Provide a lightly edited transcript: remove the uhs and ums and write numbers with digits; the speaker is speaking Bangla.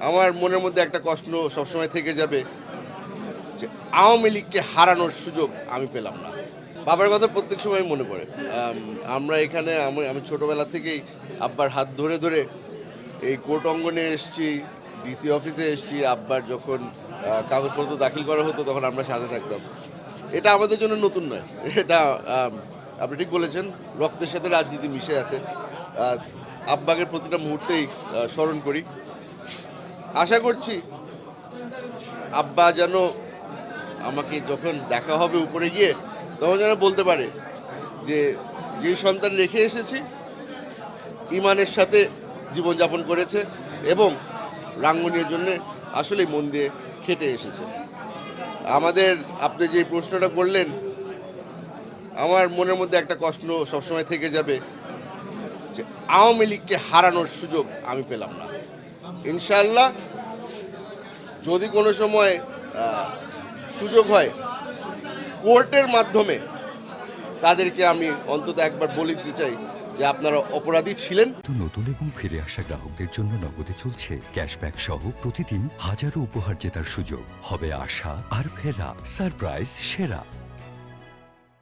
আমার মনের মধ্যে একটা কষ্ট সবসময় থেকে যাবে যে আওয়ামী লীগকে হারানোর সুযোগ আমি পেলাম না। বাবার কথা প্রত্যেক সময় মনে পড়ে। আমরা এখানে আমি ছোটবেলা থেকেই আব্বার হাত ধরে ধরে এই কোর্ট অঙ্গনে এসেছি, ডিসি অফিসে এসেছি। আব্বার যখন কাগজপত্র দাখিল করা হতো তখন আমরা সাথে থাকতাম। এটা আমাদের জন্য নতুন নয়। এটা আপনি ঠিক বলেছেন, রক্তের সাথে রাজনীতি মিশে আছে। আব্বাকে প্রতিটা মুহূর্তেই স্মরণ করি। আশা করছি আব্বা যেন আমাকে যখন দেখা হবে উপরে গিয়ে তখন যেন বলতে পারে যে যেই সন্তান রেখে এসেছি ইমানের সাথে জীবনযাপন করেছে এবং রাঙ্গুনির জন্য আসলেই মন দিয়ে খেটে এসেছে। আমাদের আপনি যে প্রশ্নটা করলেন, আমার মনের মধ্যে একটা কষ্ট সবসময় থেকে যাবে যে আওয়ামী লীগকে হারানোর সুযোগ আমি পেলাম না। ইনশাআল্লাহ যদি কোনো সময় সুযোগ হয় কোর্টের মাধ্যমে তাদেরকে আমি অন্তত একবার বলে দিতে চাই যে আপনারা অপরাধী ছিলেন। নতুন এবং ফিরে আসা গ্রাহকদের জন্য নগদে চলছে ক্যাশব্যাক সহ প্রতিদিন হাজারো উপহার জেতার সুযোগ। হবে আশা আর ফেরা, সারপ্রাইজ সেরা।